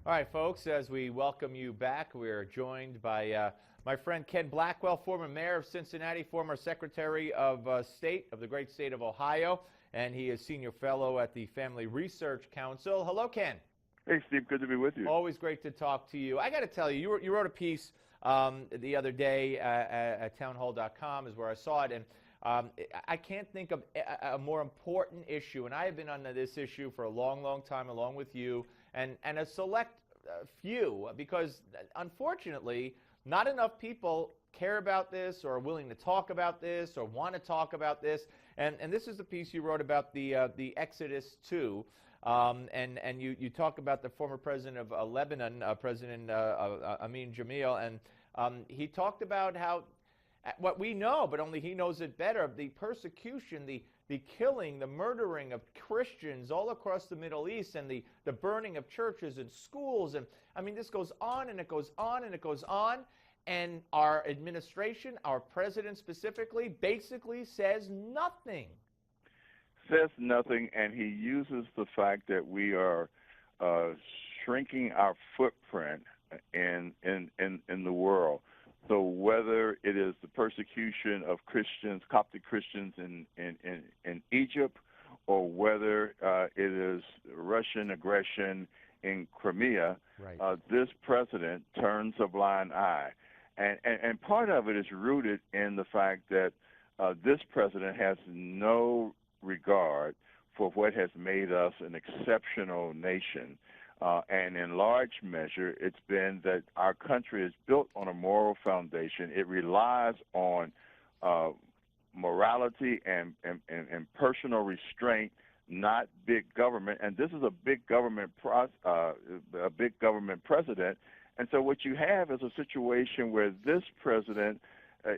All right, folks, as we welcome you back, we're joined by my friend Ken Blackwell, former mayor of Cincinnati, former Secretary of State of the great state of Ohio, and he is senior fellow at the Family Research Council. Hello, Ken. Hey, Steve, good to be with you. Always great to talk to you. I got to tell you, you wrote a piece the other day at townhall.com is where I saw it, and I can't think of a more important issue, and I have been on this issue for a long, long time, along with you, and a select few, because unfortunately, not enough people care about this or are willing to talk about this or want to talk about this. And this is the piece you wrote about the Exodus 2. And you talk about the former president of Lebanon, President Amin Jamil, and he talked about how what we know, but only he knows it better, the persecution, the killing, the murdering of Christians all across the Middle East, and the burning of churches and schools. And I mean, this goes on and it goes on and it goes on. And our administration, our president specifically, basically says nothing. Says nothing, and he uses the fact that we are shrinking our footprint in the world. So whether it is the persecution of Christians, Coptic Christians in Egypt, or whether it is Russian aggression in Crimea, right. This president turns a blind eye. And part of it is rooted in the fact that this president has no regard for what has made us an exceptional nation. And in large measure, it's been that our country is built on a moral foundation. It relies on morality and personal restraint, not big government. And this is a big government president. And so what you have is a situation where this president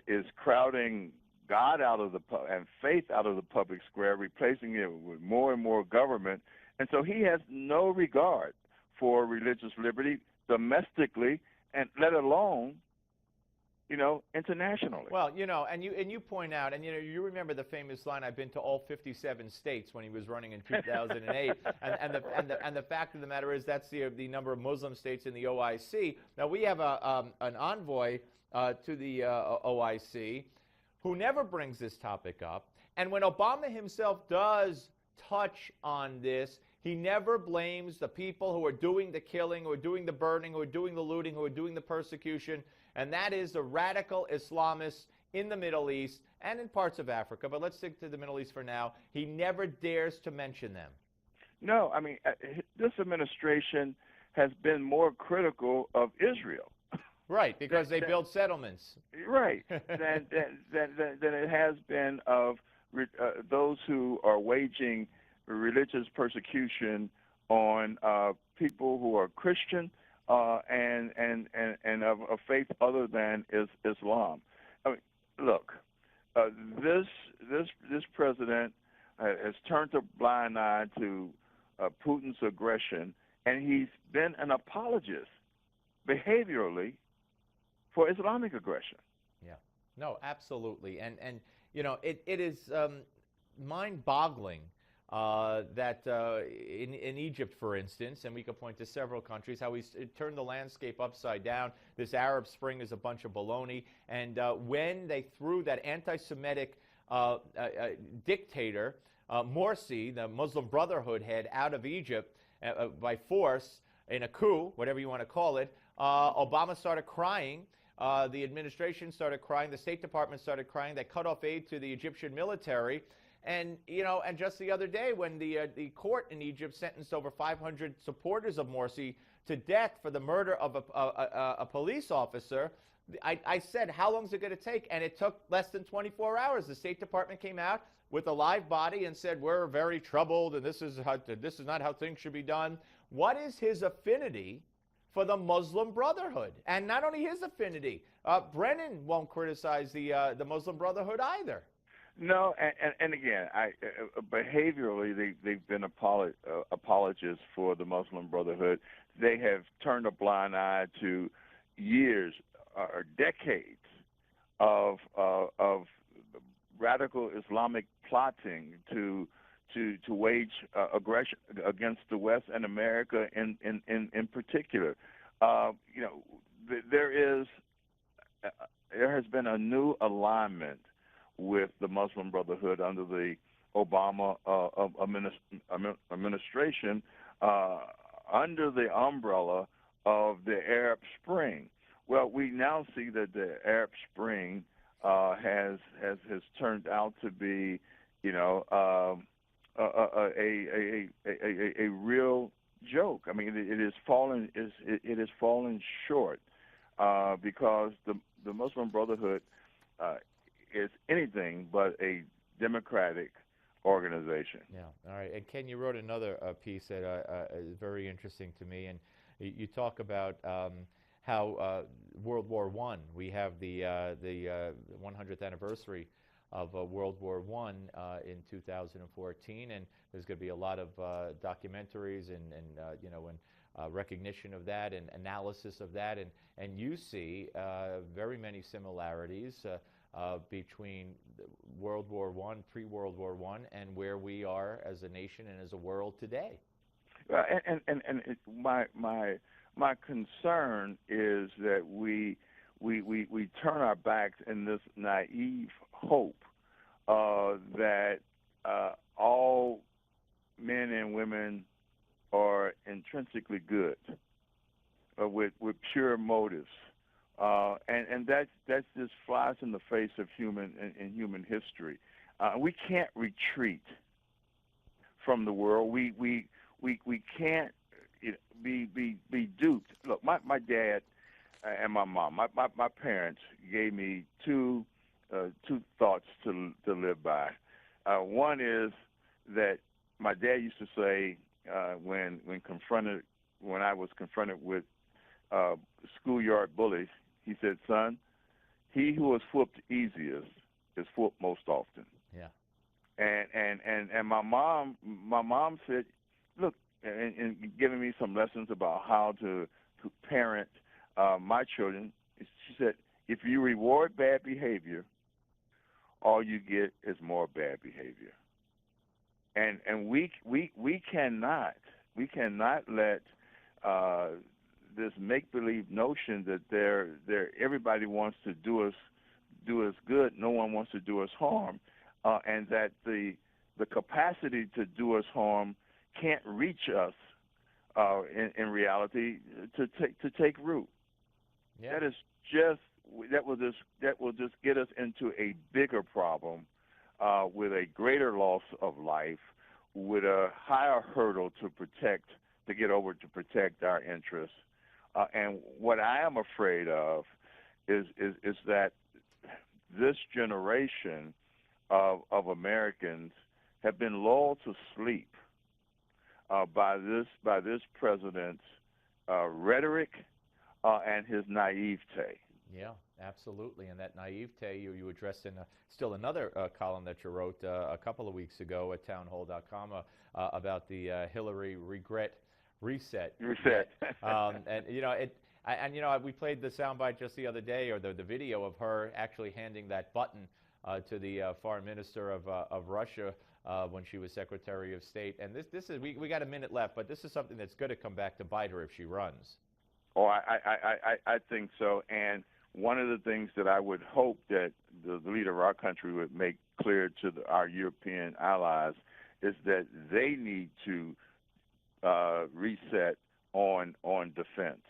is crowding God out of and faith out of the public square, replacing it with more and more government. And so he has no regard for religious liberty domestically, and let alone, internationally. Well, and you point out, and you remember the famous line, "I've been to all 57 states" when he was running in 2008, and the fact of the matter is that's the number of Muslim states in the OIC. Now we have an envoy to the OIC who never brings this topic up, and when Obama himself does touch on this, he never blames the people who are doing the killing, who are doing the burning, who are doing the looting, who are doing the persecution, and that is the radical Islamists in the Middle East and in parts of Africa. But let's stick to the Middle East for now. He never dares to mention them. No, I mean, this administration has been more critical of Israel. Right, because they build settlements. Right, than it has been of those who are waging religious persecution on people who are Christian and of faith other than Islam. I mean, look, this president has turned a blind eye to Putin's aggression, and he's been an apologist behaviorally for Islamic aggression. Yeah, no, absolutely, and it is mind-boggling that in Egypt, for instance, and we could point to several countries, how he's turned the landscape upside down. This Arab Spring is a bunch of baloney, and when they threw that anti-Semitic dictator, Morsi, the Muslim Brotherhood head, out of Egypt by force in a coup, whatever you want to call it, Obama started crying. The administration started crying. The State Department started crying. They cut off aid to the Egyptian military. And, and just the other day when the court in Egypt sentenced over 500 supporters of Morsi to death for the murder of a police officer, I said, how long is it going to take? And it took less than 24 hours. The State Department came out with a live body and said, we're very troubled, and this is not how things should be done. What is his affinity for the Muslim Brotherhood? And not only his affinity, Brennan won't criticize the Muslim Brotherhood either. No, and again, behaviorally, they've been apologists for the Muslim Brotherhood. They have turned a blind eye to years or decades of radical Islamic plotting to to wage aggression against the West and America in particular. You know, there has been a new alignment with the Muslim Brotherhood under the Obama administration, under the umbrella of the Arab Spring. Well, we now see that the Arab Spring has turned out to be, you know, a real joke. I mean, it has fallen short because the Muslim Brotherhood is anything but a democratic organization. Yeah. All right. And Ken, you wrote another piece that is very interesting to me, and you talk about how World War I. We have the 100th anniversary of World War I in 2014, and there's going to be a lot of documentaries and you know, and recognition of that and analysis of that, and you see very many similarities between World War I, pre-World War I, and where we are as a nation and as a world today. And my concern is that we turn our backs in this naive hope that all men and women are intrinsically good with pure motives. And that just flies in the face of human history. We can't retreat from the world. We can't be duped. Look, my dad and my mom, my parents gave me two thoughts to live by. One is that my dad used to say when I was confronted with schoolyard bullies, he said, "Son, he who is whooped easiest is whooped most often." Yeah. And my mom said, look, and giving me some lessons about how to parent my children. She said, if you reward bad behavior, all you get is more bad behavior. And we cannot let this make-believe notion that everybody wants to do us good, no one wants to do us harm, and that the capacity to do us harm can't reach us in reality to take root. Yeah. That will just get us into a bigger problem with a greater loss of life, with a higher hurdle to get over to protect our interests. And what I am afraid of is that this generation of Americans have been lulled to sleep by this president's rhetoric and his naivete. Yeah, absolutely. And that naivete you addressed in still another column that you wrote a couple of weeks ago at townhall.com about the Hillary regret reset. And you know, we played the soundbite just the other day, or the video of her actually handing that button to the foreign minister of Russia when she was Secretary of State. And this is we got a minute left, but this is something that's going to come back to bite her if she runs. Oh, I think so. And one of the things that I would hope that the leader of our country would make clear to our European allies is that they need to reset on defense.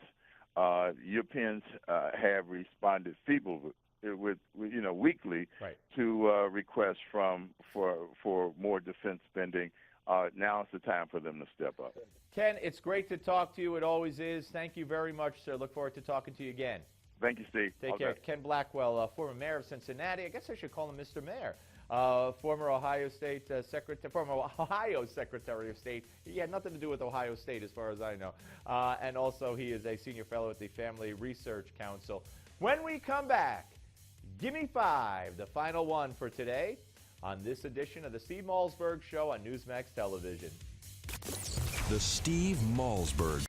Europeans have responded weakly right. to requests for more defense spending. Now is the time for them to step up. Ken, it's great to talk to you. It always is. Thank you very much, sir. Look forward to talking to you again. Thank you, Steve. Take care. Ken Blackwell, former mayor of Cincinnati. I guess I should call him Mr. Mayor. Former Ohio Secretary of State. He had nothing to do with Ohio State as far as I know. And also he is a senior fellow at the Family Research Council. When we come back, give me 5, the final one for today on this edition of the Steve Malzberg Show on Newsmax Television. The Steve Malzberg